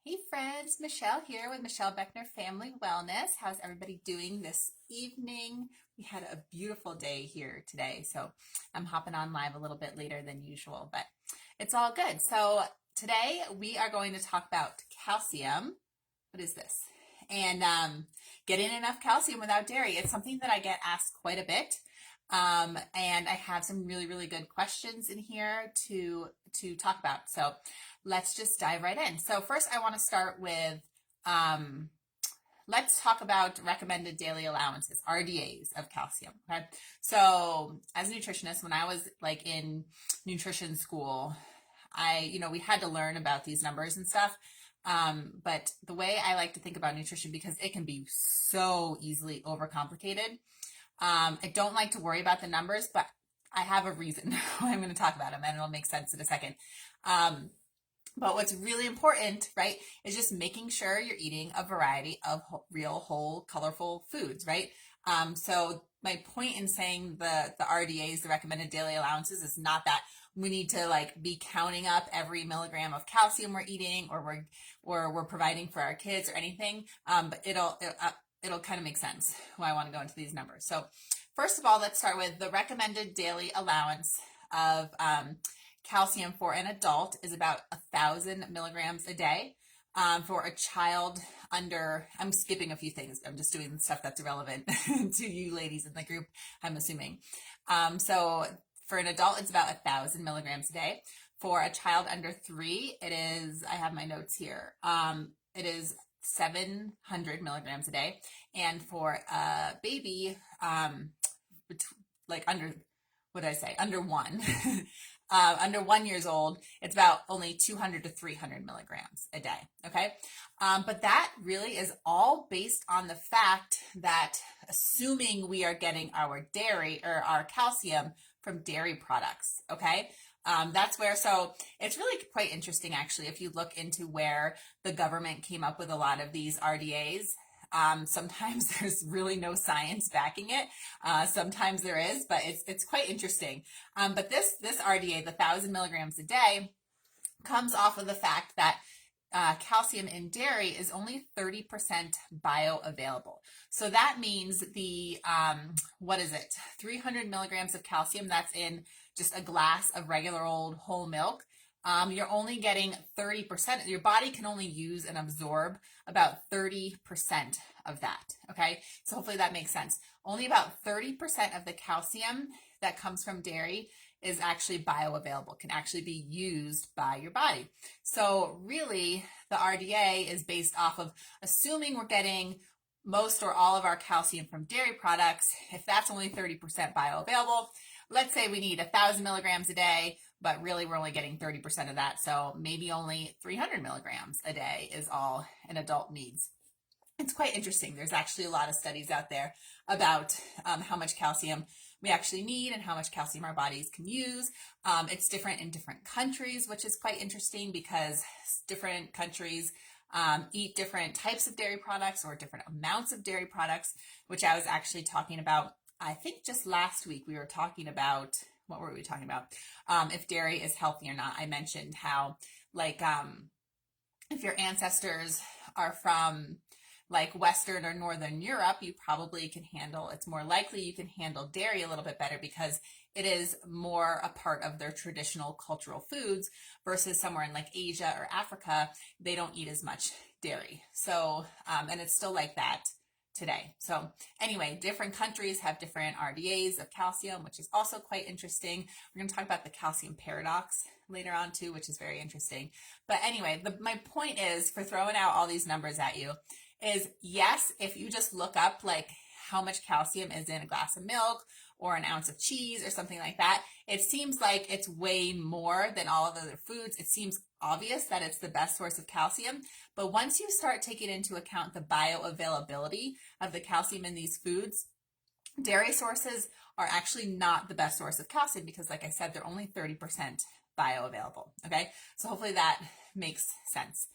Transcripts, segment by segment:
Hey friends, Michelle here with Michelle Beckner Family Wellness. How's everybody doing this evening? We had a beautiful day here today, so I'm hopping on live a little bit later than usual, but it's all good. So today we are going to talk about calcium. What is this? And getting enough calcium without dairy. It's something that I get asked quite a bit. And I have some really good questions in here to talk about. So let's just dive right in. So first I want to start with let's talk about recommended daily allowances, RDAs of calcium. Okay. So as a nutritionist, when I was like in nutrition school, we had to learn about these numbers and stuff. But the way I like to think about nutrition, because it can be so easily overcomplicated, I don't like to worry about the numbers, but I have a reason why I'm going to talk about them, and it'll make sense in a second. But what's really important, right, is just making sure you're eating a variety of real, whole, colorful foods, right? So my point in saying the RDAs, the recommended daily allowances, is not that we need to like be counting up every milligram of calcium we're eating or we're providing for our kids or anything. But it'll kind of make sense why I want to go into these numbers. So first of all, let's start with the recommended daily allowance of calcium for an adult is about 1,000 milligrams a day. For a child under, I'm skipping a few things. I'm just doing stuff that's relevant to you ladies in the group, I'm assuming. So for an adult, it's about 1,000 milligrams a day. For a child under 3, it is, I have my notes here, it is 700 milligrams a day. And for a baby, like under, what did I say? Under 1. Under 1 years old, it's about only 200 to 300 milligrams a day. Okay. But that really is all based on the fact that assuming we are getting our dairy or our calcium from dairy products. Okay. That's where, so it's really quite interesting actually, if you look into where the government came up with a lot of these RDAs. Sometimes there's really no science backing it. Sometimes there is, but it's quite interesting. But this RDA, the 1,000 milligrams a day, comes off of the fact that calcium in dairy is only 30% bioavailable. So that means the, 300 milligrams of calcium that's in just a glass of regular old whole milk. You're only getting 30%. Your body can only use and absorb about 30% of that. Okay. So hopefully that makes sense. Only about 30% of the calcium that comes from dairy is actually bioavailable, can actually be used by your body. So really the RDA is based off of assuming we're getting most or all of our calcium from dairy products. If that's only 30% bioavailable, let's say we need 1,000 milligrams a day, but really we're only getting 30% of that. So maybe only 300 milligrams a day is all an adult needs. It's quite interesting. There's actually a lot of studies out there about how much calcium we actually need and how much calcium our bodies can use. It's different in different countries, which is quite interesting because different countries eat different types of dairy products or different amounts of dairy products, which I was actually talking about. I think just last week we were talking about, what were we talking about? If dairy is healthy or not. I mentioned how like if your ancestors are from like Western or Northern Europe, you probably can handle, it's more likely you can handle dairy a little bit better because it is more a part of their traditional cultural foods versus somewhere in like Asia or Africa, they don't eat as much dairy. So, and it's still like that today. So anyway, different countries have different RDAs of calcium, which is also quite interesting. We're going to talk about the calcium paradox later on too, which is very interesting. But anyway, my point is for throwing out all these numbers at you is yes, if you just look up like how much calcium is in a glass of milk or an ounce of cheese or something like that, it seems like it's way more than all of the other foods. It seems obvious that it's the best source of calcium. But once you start taking into account the bioavailability of the calcium in these foods, dairy sources are actually not the best source of calcium because, like I said, they're only 30% bioavailable. Okay, so hopefully that makes sense.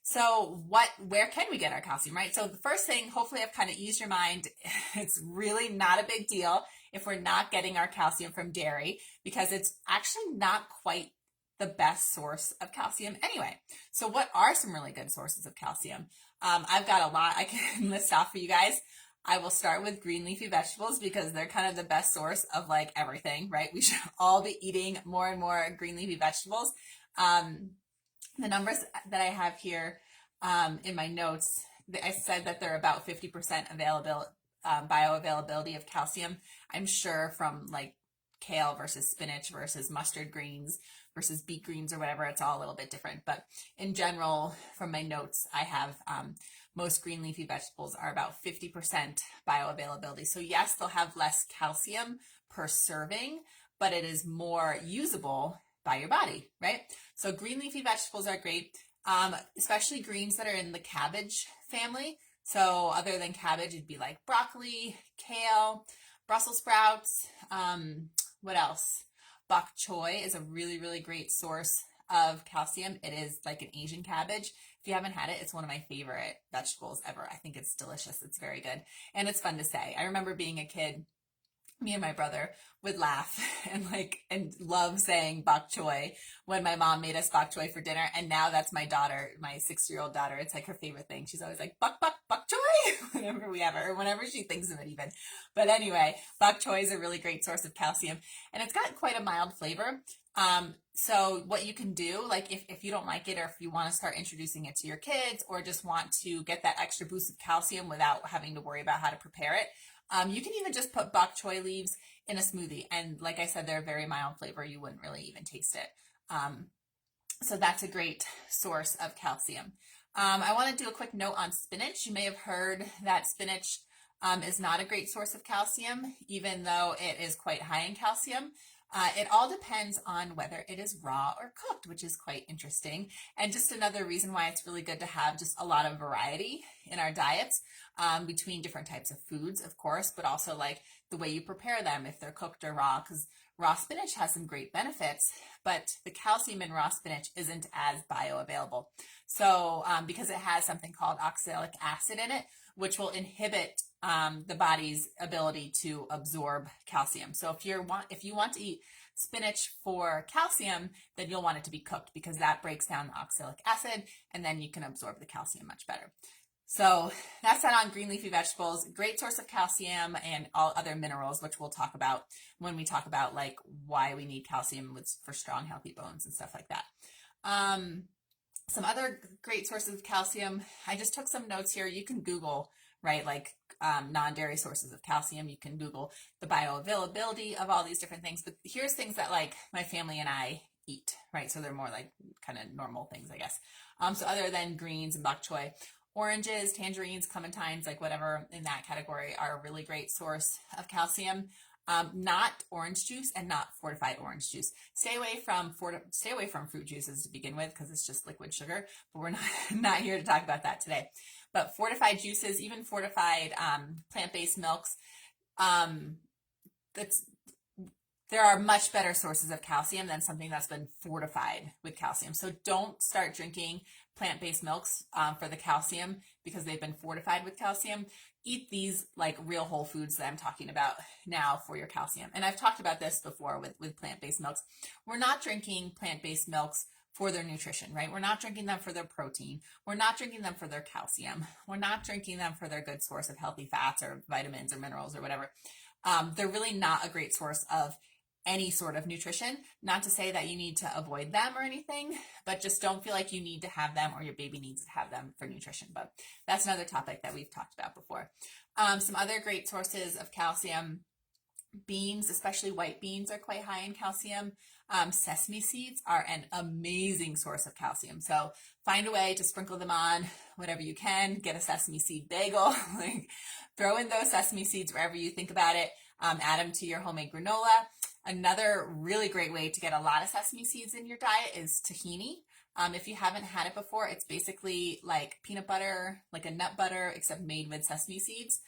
So where can we get our calcium, right? So the first thing, hopefully I've kind of eased your mind. It's really not a big deal if we're not getting our calcium from dairy because it's actually not quite the best source of calcium anyway. So what are some really good sources of calcium? I've got a lot I can list off for you guys. I will start with green leafy vegetables because they're kind of the best source of like everything, right? We should all be eating more and more green leafy vegetables. The numbers that I have here in my notes, I said that they're about 50% available, bioavailability of calcium. I'm sure from like kale versus spinach versus mustard greens versus beet greens or whatever, it's all a little bit different. But in general, from my notes, I have most green leafy vegetables are about 50% bioavailability. So yes, they'll have less calcium per serving, but it is more usable by your body, right? So green leafy vegetables are great, especially greens that are in the cabbage family. So other than cabbage, it'd be like broccoli, kale, Brussels sprouts. What else? Bok choy is a really, really great source of calcium. It is like an Asian cabbage. If you haven't had it, it's one of my favorite vegetables ever. I think it's delicious. It's very good. And it's fun to say. I remember being a kid, me and my brother would laugh and love saying bok choy when my mom made us bok choy for dinner. And now that's my daughter, my 6-year-old daughter. It's like her favorite thing. She's always like bok choy whenever we have her, whenever she thinks of it even. But anyway, bok choy is a really great source of calcium, and it's got quite a mild flavor. So what you can do, like if you don't like it, or if you want to start introducing it to your kids, or just want to get that extra boost of calcium without having to worry about how to prepare it, you can even just put bok choy leaves in a smoothie. And like I said, they're a very mild flavor. You wouldn't really even taste it. So that's a great source of calcium. I want to do a quick note on spinach. You may have heard that spinach is not a great source of calcium, even though it is quite high in calcium. It all depends on whether it is raw or cooked, which is quite interesting. And just another reason why it's really good to have just a lot of variety in our diets, between different types of foods, of course, but also like the way you prepare them, if they're cooked or raw, because raw spinach has some great benefits, but the calcium in raw spinach isn't as bioavailable. So because it has something called oxalic acid in it, which will inhibit the body's ability to absorb calcium. So if you want to eat spinach for calcium, then you'll want it to be cooked, because that breaks down the oxalic acid, and then you can absorb the calcium much better. So that's that on green leafy vegetables. Great source of calcium and all other minerals, which we'll talk about when we talk about like why we need calcium for strong, healthy bones and stuff like that. Some other great sources of calcium. I just took some notes here. You can Google, right, like non-dairy sources of calcium. You can Google the bioavailability of all these different things. But here's things that like my family and I eat, right? So they're more like kind of normal things, I guess. So other than greens and bok choy, oranges, tangerines, clementines, like whatever in that category, are a really great source of calcium. Not orange juice and not fortified orange juice. Stay away from fruit juices to begin with, because it's just liquid sugar. But we're not here to talk about that today. But fortified juices, even fortified plant-based milks, there are much better sources of calcium than something that's been fortified with calcium. So don't start drinking plant-based milks for the calcium because they've been fortified with calcium. Eat these like real whole foods that I'm talking about now for your calcium. And I've talked about this before with plant-based milks. We're not drinking plant-based milks for their nutrition, right? We're not drinking them for their protein. We're not drinking them for their calcium. We're not drinking them for their good source of healthy fats or vitamins or minerals or whatever. They're really not a great source of any sort of nutrition. Not to say that you need to avoid them or anything, but just don't feel like you need to have them or your baby needs to have them for nutrition. But that's another topic that we've talked about before. Some other great sources of calcium: beans, especially white beans, are quite high in calcium. Sesame seeds are an amazing source of calcium. So find a way to sprinkle them on whatever you can. Get a sesame seed bagel, like throw in those sesame seeds wherever you think about it. Add them to your homemade granola. Another really great way to get a lot of sesame seeds in your diet is tahini. If you haven't had it before, it's basically like peanut butter, like a nut butter, except made with sesame seeds.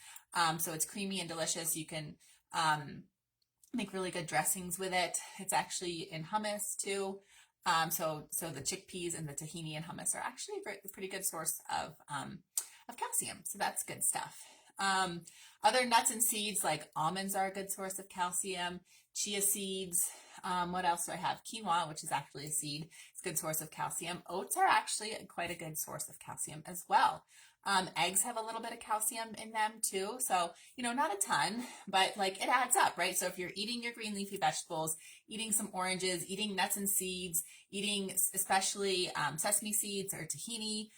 So it's creamy and delicious. You can make really good dressings with it. It's actually in hummus too. So the chickpeas and the tahini and hummus are actually a pretty good source of calcium. So that's good stuff. Other nuts and seeds like almonds are a good source of calcium. Chia seeds, What else do I have? Quinoa, which is actually a seed. It's a good source of calcium. Oats are actually quite a good source of calcium as well. Eggs have a little bit of calcium in them too. So, not a ton, but like it adds up, right? So if you're eating your green leafy vegetables, eating some oranges, eating nuts and seeds, eating especially sesame seeds or tahini,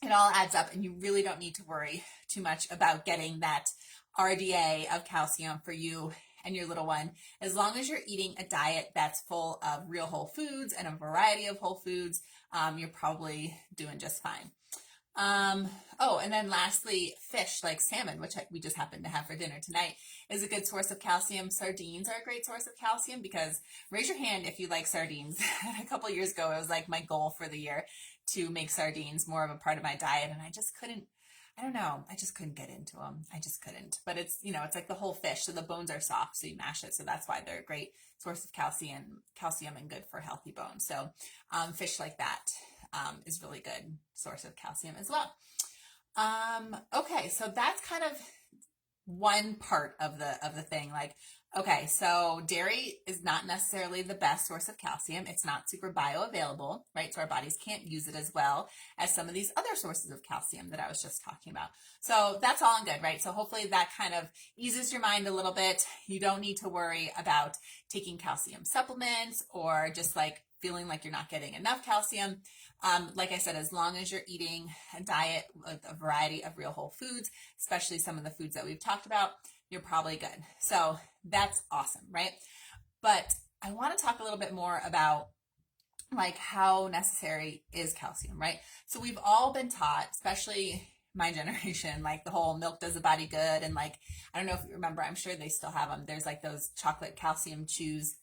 it all adds up, and you really don't need to worry too much about getting that RDA of calcium for you and your little one, as long as you're eating a diet that's full of real whole foods and a variety of whole foods. You're probably doing just fine. Oh, and then lastly, fish like salmon, which we just happened to have for dinner tonight, is a good source of calcium. Sardines are a great source of calcium, because raise your hand if you like sardines. A couple years ago, it was like my goal for the year to make sardines more of a part of my diet, and I just couldn't. I don't know. I just couldn't get into them. I just couldn't. But it's, it's like the whole fish, so the bones are soft, so you mash it. So that's why they're a great source of calcium and good for healthy bones. So fish like that is really good source of calcium as well. Okay, so that's kind of one part of the thing. Like, okay, so dairy is not necessarily the best source of calcium. It's not super bioavailable, right? So our bodies can't use it as well as some of these other sources of calcium that I was just talking about. So that's all in good, right? So hopefully that kind of eases your mind a little bit. You don't need to worry about taking calcium supplements or just like feeling like you're not getting enough calcium. Like I said, as long as you're eating a diet with a variety of real whole foods, especially some of the foods that we've talked about, you're probably good. So that's awesome, right? But I want to talk a little bit more about like how necessary is calcium, right? So we've all been taught, especially my generation, like the whole milk does the body good. And like, I don't know if you remember, I'm sure they still have them. There's like those chocolate calcium chews.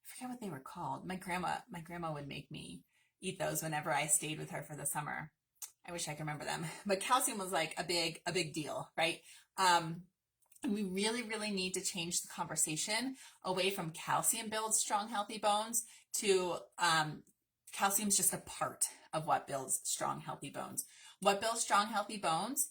I forget what they were called. My grandma would make me eat those whenever I stayed with her for the summer. I wish I could remember them. But calcium was like a big deal, right? And we really, really need to change the conversation away from calcium builds strong, healthy bones to calcium's just a part of what builds strong, healthy bones. What builds strong, healthy bones?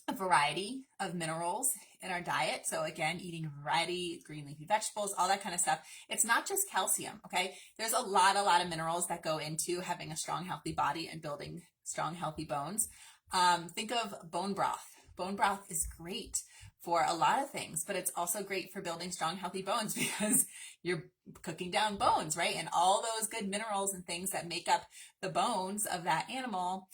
A variety of minerals in our diet. So again, eating a variety, green leafy vegetables, all that kind of stuff. It's not just calcium, okay? There's a lot of minerals that go into having a strong, healthy body and building strong, healthy bones. Think of bone broth. Bone broth is great for a lot of things, but it's also great for building strong, healthy bones because you're cooking down bones, right? And all those good minerals and things that make up the bones of that animal,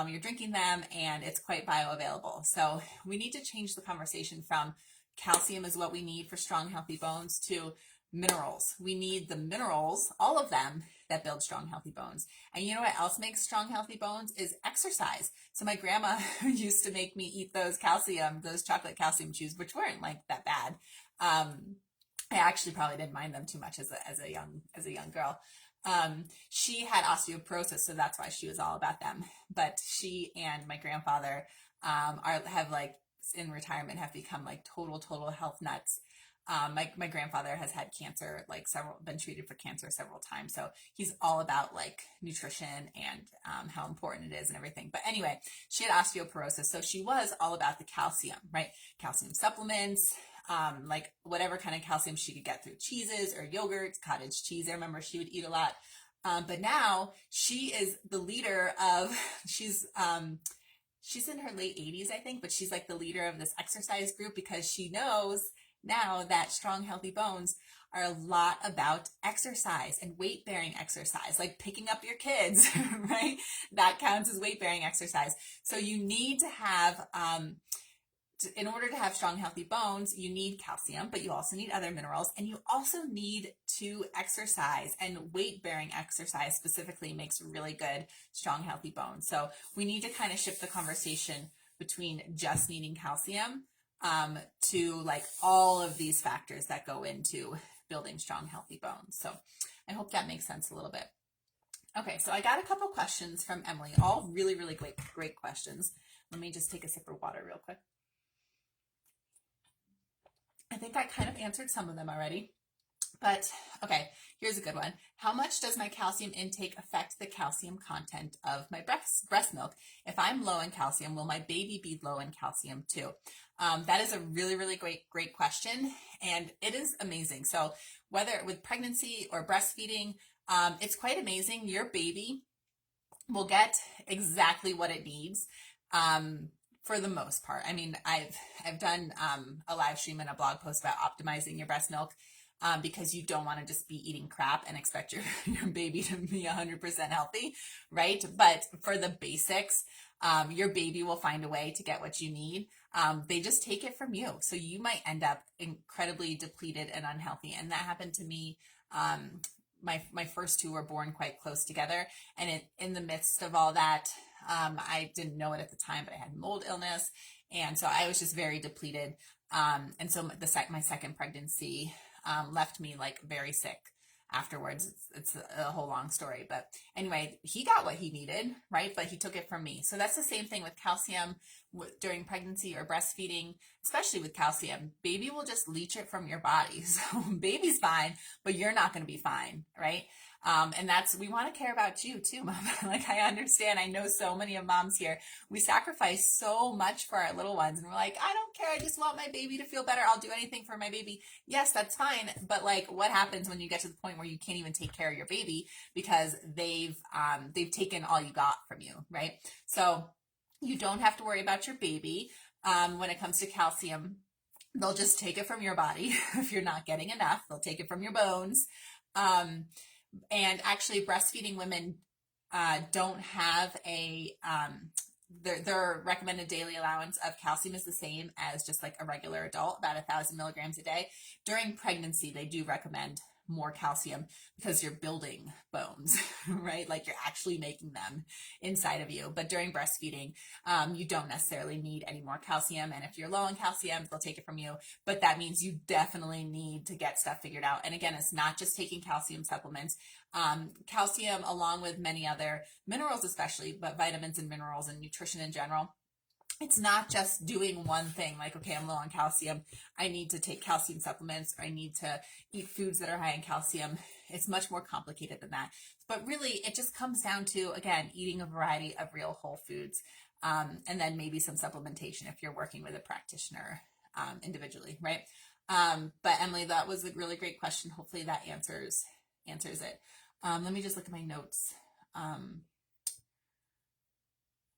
you're drinking them, and it's quite bioavailable. So we need to change the conversation from calcium is what we need for strong, healthy bones to minerals. We need the minerals, all of them, that build strong, healthy bones. And you know what else makes strong, healthy bones is exercise. So my grandma used to make me eat those chocolate calcium chews, which weren't like that bad. I actually probably didn't mind them too much as a young girl. She had osteoporosis, so that's why she was all about them. But she and my grandfather have like in retirement have become like total health nuts. My grandfather has had cancer, been treated for cancer several times. So he's all about like nutrition and how important it is and everything. But anyway, she had osteoporosis. So she was all about the calcium, right? Calcium supplements, like whatever kind of calcium she could get through cheeses or yogurts, cottage cheese. I remember she would eat a lot. But now she is the leader of, she's in her late 80s, I think, but she's like the leader of this exercise group because she knows now that strong, healthy bones are a lot about exercise and weight-bearing exercise, like picking up your kids, right? That counts as weight-bearing exercise. So you need to have, in order to have strong, healthy bones, you need calcium, but you also need other minerals, and you also need to exercise, and weight-bearing exercise specifically makes really good, strong, healthy bones. So we need to kind of shift the conversation between just needing calcium to like all of these factors that go into building strong, healthy bones. So I hope that makes sense a little bit. Okay, so I got a couple questions from Emily, all really, really great questions. Let me just take a sip of water real quick. I think I kind of answered some of them already, But okay, here's a good one. How much does my calcium intake affect the calcium content of my breast milk? If I'm low in calcium, will my baby be low in calcium too? That is a really, really great question. And it is amazing. So whether with pregnancy or breastfeeding, it's quite amazing. Your baby will get exactly what it needs. For the most part. I mean, I've done a live stream and a blog post about optimizing your breast milk, because you don't want to just be eating crap and expect your baby to be 100% healthy, right? But for the basics, your baby will find a way to get what you need. They just take it from you. So you might end up incredibly depleted and unhealthy. And that happened to me. My first two were born quite close together. And in the midst of all that, I didn't know it at the time, but I had mold illness. And so I was just very depleted. And so my second pregnancy left me like very sick afterwards. It's a whole long story, but anyway, he got what he needed, right? But he took it from me. So that's the same thing with calcium during pregnancy or breastfeeding, especially with calcium. Baby will just leach it from your body. So baby's fine, but you're not going to be fine, right? And we want to care about you too, Mom. Like, I understand. I know so many of moms here, we sacrifice so much for our little ones, and we're like, I don't care. I just want my baby to feel better. I'll do anything for my baby. Yes, that's fine. But like, what happens when you get to the point where you can't even take care of your baby because they've taken all you got from you, right? So you don't have to worry about your baby. When it comes to calcium, they'll just take it from your body. If you're not getting enough, they'll take it from your bones. And actually, breastfeeding women don't have their recommended daily allowance of calcium is the same as just like a regular adult, about 1,000 milligrams a day. During pregnancy, they do recommend more calcium because you're building bones, right? Like, you're actually making them inside of you. But during breastfeeding, you don't necessarily need any more calcium. And if you're low in calcium, they'll take it from you. But that means you definitely need to get stuff figured out. And again, it's not just taking calcium supplements. Calcium, along with many other minerals, especially, but vitamins and minerals and nutrition in general, it's not just doing one thing like, okay, I'm low on calcium, I need to take calcium supplements, or I need to eat foods that are high in calcium. It's much more complicated than that. But really, it just comes down to, again, eating a variety of real whole foods, and then maybe some supplementation if you're working with a practitioner individually, right? But Emily, that was a really great question. Hopefully that answers it. Let me just look at my notes.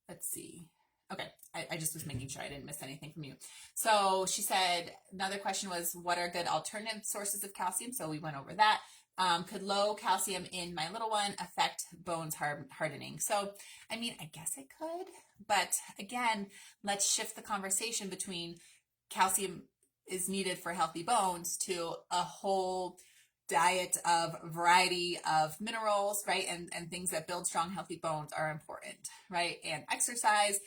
Let's see. Okay, I just was making sure I didn't miss anything from you. So she said, another question was, what are good alternative sources of calcium? So we went over that. Could low calcium in my little one affect bones hardening? So, I mean, I guess it could, but again, let's shift the conversation between calcium is needed for healthy bones to a whole diet of variety of minerals, right? And things that build strong, healthy bones are important, right? And exercise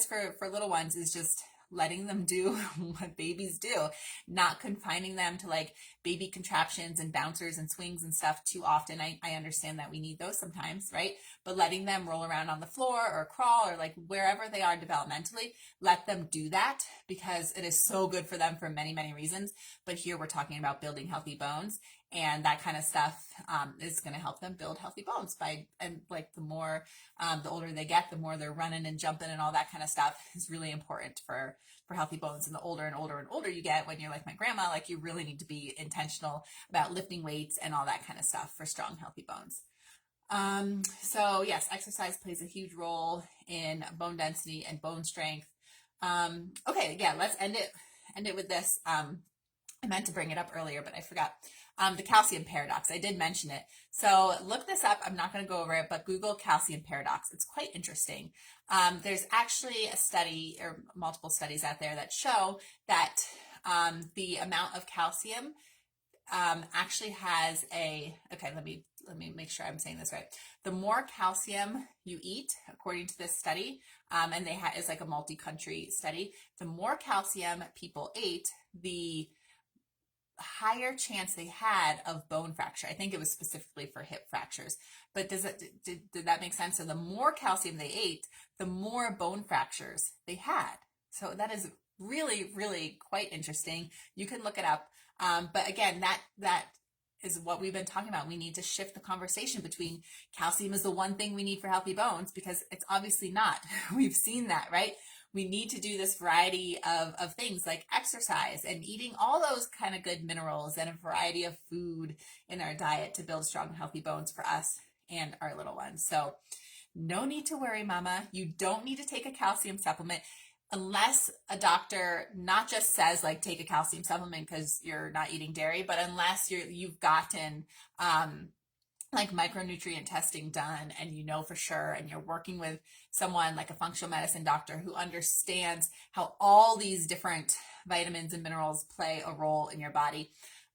for little ones is just letting them do what babies do, not confining them to like baby contraptions and bouncers and swings and stuff too often. I understand that we need those sometimes, right? But letting them roll around on the floor or crawl or like wherever they are developmentally, let them do that, because it is so good for them for many, many reasons. But here we're talking about building healthy bones, and that kind of stuff is going to help them build healthy bones and like the more, the older they get, the more they're running and jumping and all that kind of stuff is really important for healthy bones. And the older and older and older you get, when you're like my grandma, like, you really need to be intentional about lifting weights and all that kind of stuff for strong, healthy bones. So yes, exercise plays a huge role in bone density and bone strength. Okay, yeah, let's end it with this. I meant to bring it up earlier, but I forgot. The calcium paradox. I did mention it. So look this up. I'm not going to go over it, but Google calcium paradox. It's quite interesting. There's actually a study, or multiple studies out there, that show that the amount of calcium actually has okay, let me make sure I'm saying this right. The more calcium you eat, according to this study, and it's like a multi-country study, the more calcium people ate, the higher chance they had of bone fracture. I think it was specifically for hip fractures, but did that make sense? So the more calcium they ate, the more bone fractures they had. So that is really, really quite interesting. You can look it up. But again, that is what we've been talking about. We need to shift the conversation between calcium is the one thing we need for healthy bones, because it's obviously not. We've seen that, right? We need to do this variety of things like exercise and eating all those kind of good minerals and a variety of food in our diet to build strong, healthy bones for us and our little ones. So no need to worry, mama. You don't need to take a calcium supplement unless a doctor not just says like take a calcium supplement because you're not eating dairy, but unless you've gotten like micronutrient testing done and you know for sure, and you're working with someone like a functional medicine doctor who understands how all these different vitamins and minerals play a role in your body.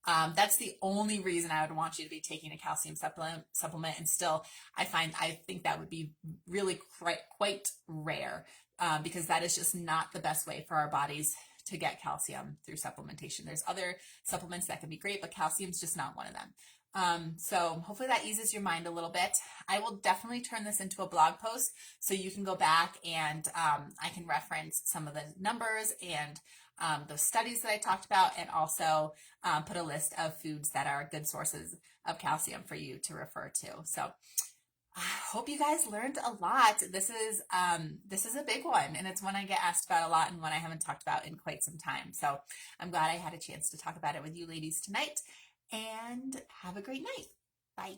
That's the only reason I would want you to be taking a calcium supplement. And still, I think that would be really quite rare, because that is just not the best way for our bodies to get calcium through supplementation. There's other supplements that can be great, but calcium's just not one of them. So hopefully that eases your mind a little bit. I will definitely turn this into a blog post so you can go back and I can reference some of the numbers and those studies that I talked about, and also put a list of foods that are good sources of calcium for you to refer to. So I hope you guys learned a lot. This is a big one, and it's one I get asked about a lot and one I haven't talked about in quite some time. So I'm glad I had a chance to talk about it with you ladies tonight, and have a great night. Bye.